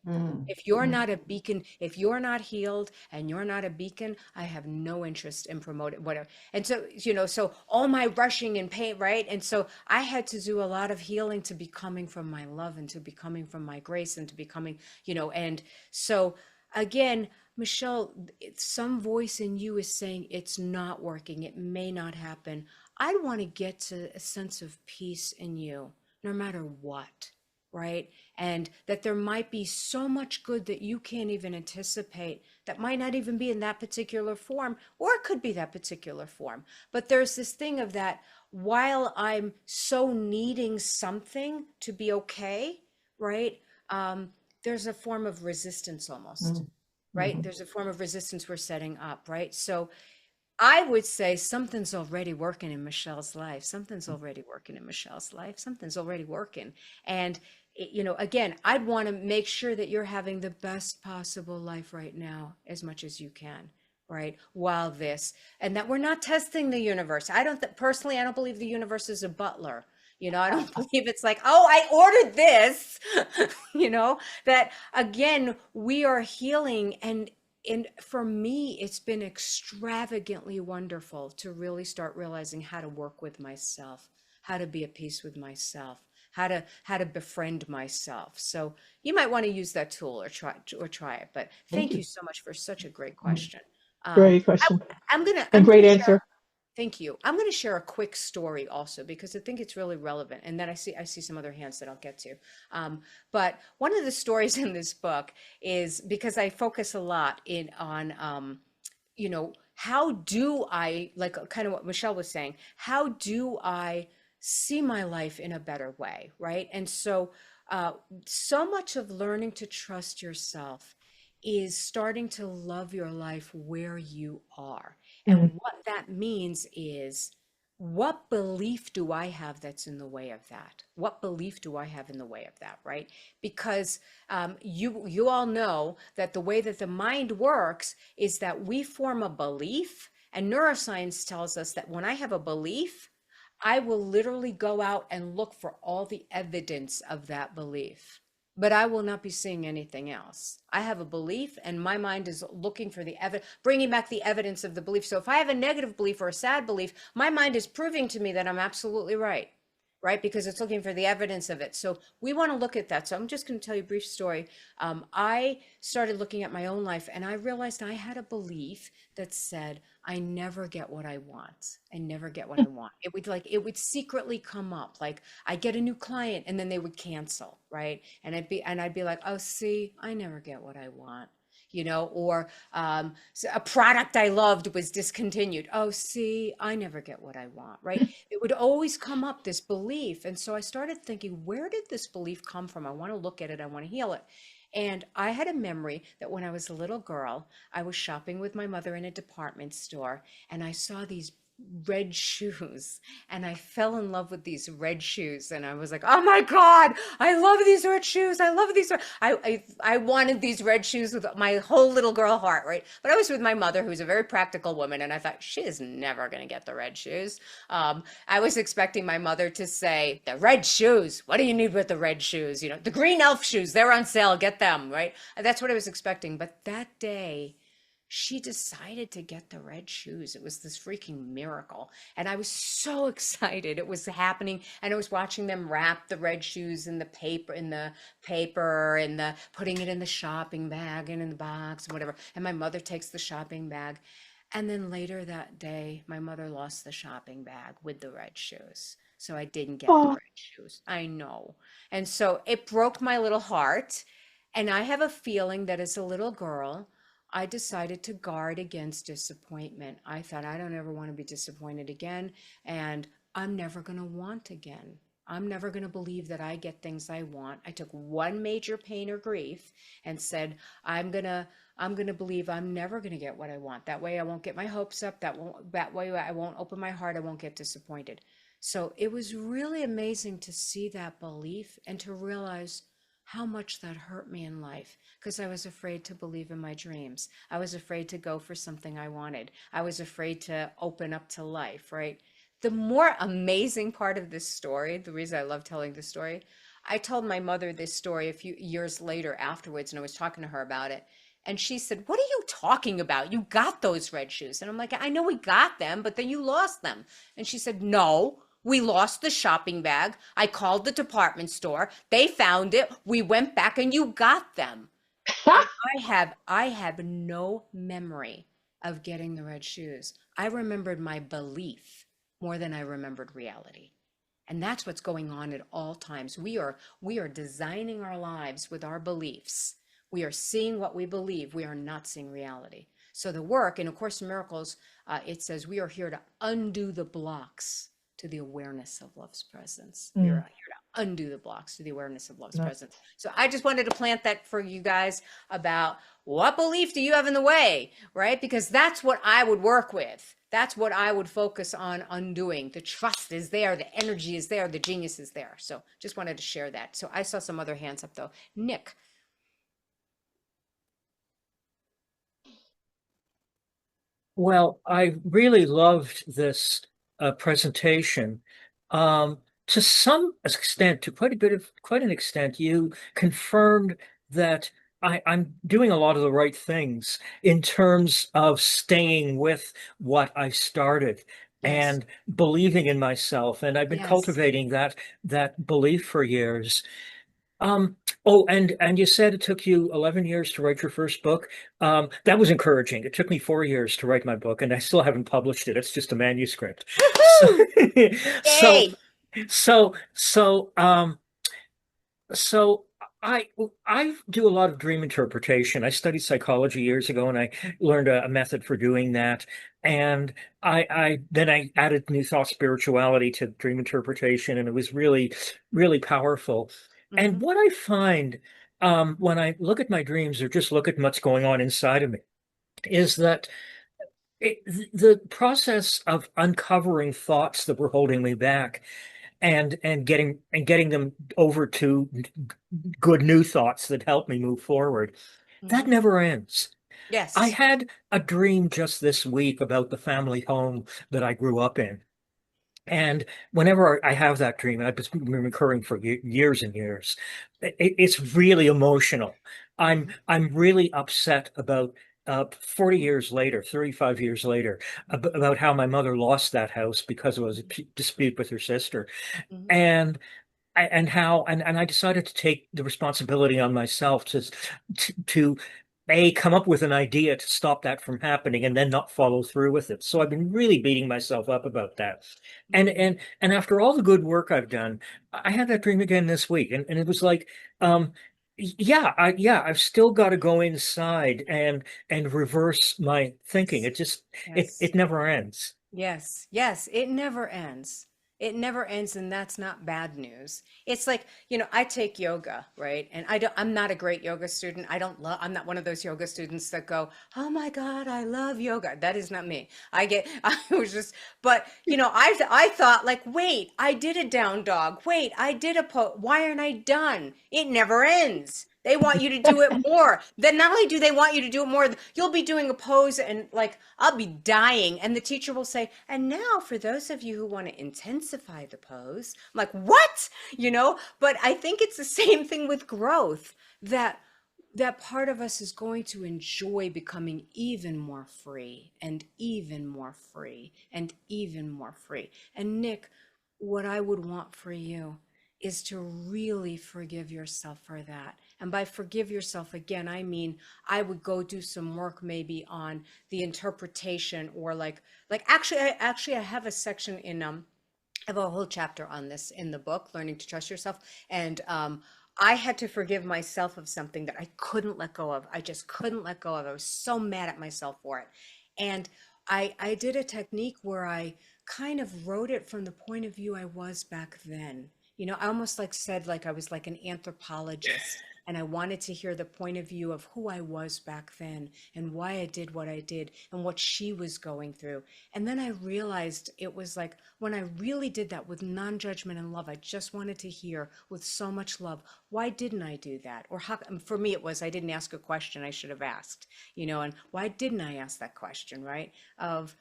If you're not a beacon, if you're not healed and you're not a beacon, I have no interest in promoting whatever. And so, so all my rushing and pain, right? And so I had to do a lot of healing to be coming from my love and to be coming from my grace and to be coming, and so again, Michelle, some voice in you is saying it's not working. It may not happen. I'd want to get to a sense of peace in you, no matter what, right? And that there might be so much good that you can't even anticipate, that might not even be in that particular form, or it could be that particular form. But there's this thing of that, while I'm so needing something to be okay, right? There's a form of resistance almost, right? There's a form of resistance we're setting up, right? So I would say something's already working in Michelle's life. Something's already working in Michelle's life. Something's already working. And, again, I'd want to make sure that you're having the best possible life right now, as much as you can, right? And that we're not testing the universe. Personally, I don't believe the universe is a butler. I don't believe it's like, oh, I ordered this, that again, we are healing. And for me, it's been extravagantly wonderful to really start realizing how to work with myself, how to be at peace with myself, how to befriend myself. So you might want to use that tool or try it. But thank you so much for such a great question. Great question. I'm gonna great answer. Thank you. I'm going to share a quick story also, because I think it's really relevant. And then I see some other hands that I'll get to. But one of the stories in this book is, because I focus a lot on, how do I, like kind of what Michelle was saying, how do I see my life in a better way, right? And so, so much of learning to trust yourself is starting to love your life where you are. And what that means is, what belief do I have that's in the way of that? What belief do I have in the way of that, right? Because you all know that the way that the mind works is that we form a belief, And neuroscience tells us that when I have a belief, I will literally go out and look for all the evidence of that belief, but I will not be seeing anything else. I have a belief and my mind is looking for the evidence, bringing back the evidence of the belief. So if I have a negative belief or a sad belief, my mind is proving to me that I'm absolutely right. Right, because it's looking for the evidence of it. So we want to look at that. So I'm just going to tell you a brief story. I started looking at my own life and I realized I had a belief that said, I never get what I want. I never get what I want. It would secretly come up. Like I get a new client and then they would cancel, right? And I'd be like, oh, see, I never get what I want. Or so a product I loved was discontinued. Oh, see, I never get what I want, right? It would always come up, this belief. And so I started thinking, where did this belief come from? I want to look at it. I want to heal it. And I had a memory that when I was a little girl, I was shopping with my mother in a department store and I saw these red shoes and I fell in love with these red shoes and I was like, oh my God, I love these red shoes. I love these. I wanted these red shoes with my whole little girl heart, right? But I was with my mother, who's a very practical woman, and I thought she is never going to get the red shoes. I was expecting my mother to say, the red shoes, what do you need with the red shoes? The green elf shoes, they're on sale, get them, right? That's what I was expecting. But that day, she decided to get the red shoes. It was this freaking miracle. And I was so excited. It was happening. And I was watching them wrap the red shoes in the paper, and the putting it in the shopping bag and in the box and whatever. And my mother takes the shopping bag. And then later that day, my mother lost the shopping bag with the red shoes. So I didn't get the Oh, red shoes. I know. And so it broke my little heart. And I have a feeling that as a little girl, I decided to guard against disappointment. I thought, I don't ever want to be disappointed again, and I'm never going to want again. I'm never going to believe that I get things I want. I took one major pain or grief and said, I'm going to believe I'm never going to get what I want. That way I won't get my hopes up. That way I won't open my heart. I won't get disappointed. So it was really amazing to see that belief and to realize how much that hurt me in life because I was afraid to believe in my dreams. I was afraid to go for something I wanted. I was afraid to open up to life, right? The more amazing part of this story, the reason I love telling this story, I told my mother this story a few years later afterwards, and I was talking to her about it. And she said, what are you talking about? You got those red shoes. And I'm like, I know we got them, but then you lost them. And she said, no, we lost the shopping bag. I called the department store. They found it. We went back and you got them. And I have no memory of getting the red shoes. I remembered my belief more than I remembered reality. And that's what's going on at all times. We are designing our lives with our beliefs. We are seeing what we believe. We are not seeing reality. So the work in A Course in Miracles, it says we are here to undo the blocks to the awareness of love's presence. We are here to undo the blocks to the awareness of love's presence. So I just wanted to plant that for you guys about what belief do you have in the way, right? Because that's what I would work with. That's what I would focus on undoing. The trust is there, the energy is there, the genius is there. So just wanted to share that. So I saw some other hands up though. Nick. Well, I really loved this presentation. To some extent, to quite an extent, you confirmed that I'm doing a lot of the right things in terms of staying with what I started Yes. and believing in myself. And I've been Yes. cultivating that belief for years. Oh, and you said it took you 11 years to write your first book. That was encouraging. It took me 4 years to write my book, and I still haven't published it. It's just a manuscript. So, so, Yay! so, so I do a lot of dream interpretation. I studied psychology years ago, and I learned a method for doing that. And I added new thought spirituality to dream interpretation, and it was really, really powerful. And what I find when I look at my dreams or just look at what's going on inside of me is that the process of uncovering thoughts that were holding me back and getting them over to good new thoughts that help me move forward, that never ends. I Yes. had a dream just this week about the family home that I grew up in. And whenever I have that dream, and it's been recurring for years and years, it's really emotional. I'm really upset about 40 years later, 35 years later, about how my mother lost that house because it was a dispute with her sister. Mhm. And and I decided to take the responsibility on myself to come up with an idea to stop that from happening and then not follow through with it. So I've been really beating myself up about that. And Mhm. and after all the good work I've done, I had that dream again this week. And it was like, yeah, I've still got to go inside and reverse my thinking. It just Yes. it never ends. Yes, yes, it never ends. It never ends, and that's not bad news. It's like, I take yoga, right? And I'm not a great yoga student. I'm not one of those yoga students that go, "Oh my God, I love yoga." That is not me. I was just, but I thought like, wait, I did a down dog. Wait, I did a why aren't I done? It never ends. They want you to do it more. Then not only do they want you to do it more, you'll be doing a pose and like I'll be dying. And the teacher will say, and now for those of you who want to intensify the pose, I'm like, what? But I think it's the same thing with growth that part of us is going to enjoy becoming even more free and even more free and even more free. And Nick, what I would want for you is to really forgive yourself for that. And by forgive yourself, again, I mean, I would go do some work maybe on the interpretation or actually I have a section in I have a whole chapter on this in the book, Learning to Trust Yourself. And I had to forgive myself of something that I couldn't let go of. I just couldn't let go of. I was so mad at myself for it. And I did a technique where I kind of wrote it from the point of view I was back then. I almost like said like I was like an anthropologist and I wanted to hear the point of view of who I was back then and why I did what I did and what she was going through. And then I realized it was like when I really did that with non-judgment and love, I just wanted to hear with so much love, why didn't I do that? Or how, for me, it was I didn't ask a question I should have asked, and why didn't I ask that question, right? Of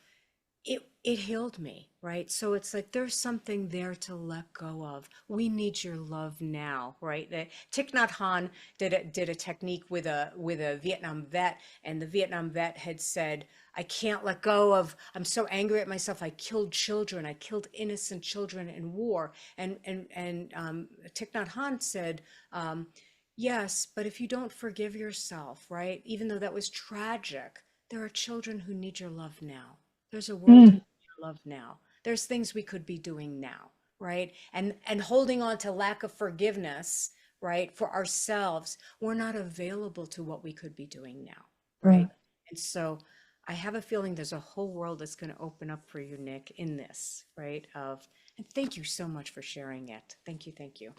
it healed me, right? So it's like there's something there to let go of. We need your love now, right? Thich Nhat Hanh did a technique with a Vietnam vet, and the Vietnam vet had said, "I can't let go of. I'm so angry at myself. I killed children. I killed innocent children in war." And Thich Nhat Hanh said, "Yes, but if you don't forgive yourself, right? Even though that was tragic, there are children who need your love now. There's a world who Mm, needs your love now. There's things we could be doing now, right? And holding on to lack of forgiveness, right, for ourselves, we're not available to what we could be doing now, mm. right? And so I have a feeling there's a whole world that's going to open up for you, Nick, in this, right? And thank you so much for sharing it. Thank you, thank you.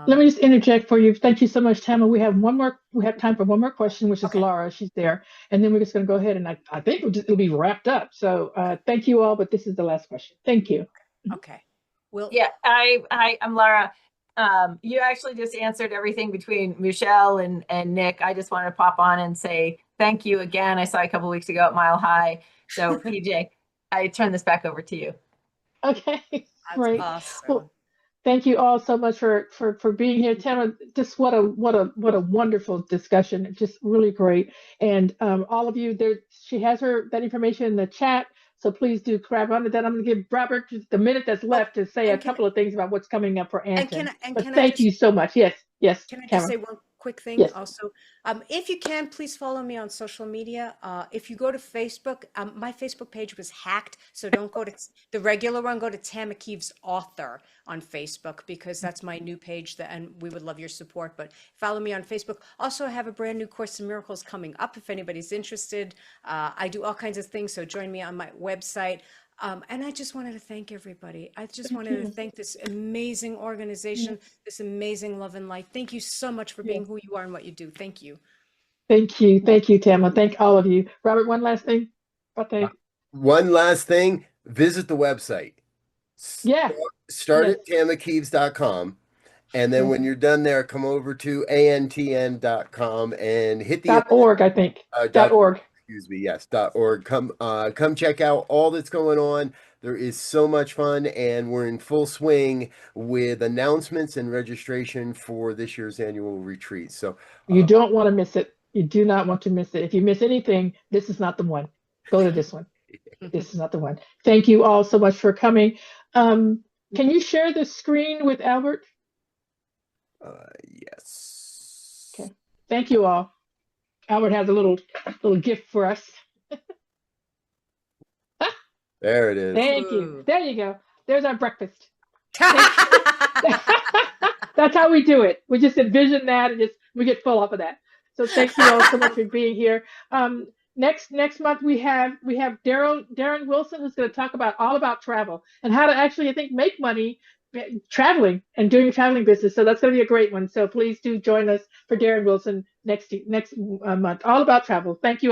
Let Um, me just interject for you. Thank you so much, Tama. We have time for one more question, which is okay, Laura. She's there. And then we're just going to go ahead and I think it'll be wrapped up. So thank you all, but this is the last question. Thank you. okay. Well, Yeah, I'm Laura. You actually just answered everything between Michelle and Nick. I just want to pop on and say thank you again. I saw you a couple weeks ago at Mile High. So PJ, I turn this back over to you. Okay, that's great. awesome. Well, thank you all so much for being here, Tama. Just what a wonderful discussion. Just really great. And all of you there, she has that information in the chat. So please do grab onto that. I'm going to give Robert just the minute that's Oh, left to say a and can couple of things about what's coming up for and Anton. can and But can I thank just you so much. Yes, yes, Can I just Tama. say one quick thing Yes. also? If you can, please follow me on social media. If you go to Facebook, my Facebook page was hacked, so don't go to the regular one. Go to Tama Kieves Author on Facebook because that's my new page, and we would love your support. But follow me on Facebook. Also, I have a brand new Course in Miracles coming up if anybody's interested. I do all kinds of things, so join me on my website. And I just wanted to thank everybody. I just Thank wanted to you. thank this amazing organization, Yes, this amazing love and light. Thank you so much for yes. being who you are and what you do. Thank you. Thank you. Thank you, Tama. Thank all of you. Robert, one last thing. Okay. One last thing, visit the website. Yeah. Start Yes. at tamakeeves.com And then when you're done there, come over to antn.com and hit the .org, I think. .org. Excuse me, yes, .org. Come check out all that's going on. There is so much fun, and we're in full swing with announcements and registration for this year's annual retreat. So you don't want to miss it. You do not want to miss it. If you miss anything, this is not the one. Go to this one. This is not the one. Thank you all so much for coming. Can you share the screen with Albert? Yes. Okay. Thank you all. Albert has a little gift for us. There it is. Thank you. There you go. There's our breakfast. That's how we do it. We just envision that and we get full off of that. So thank you all so much for being here. Next month we have Darren Wilson, who's going to talk all about travel and how to actually, I think, make money traveling and doing a traveling business. So that's going to be a great one. So please do join us for Darren Wilson next month, all about travel. Thank you all.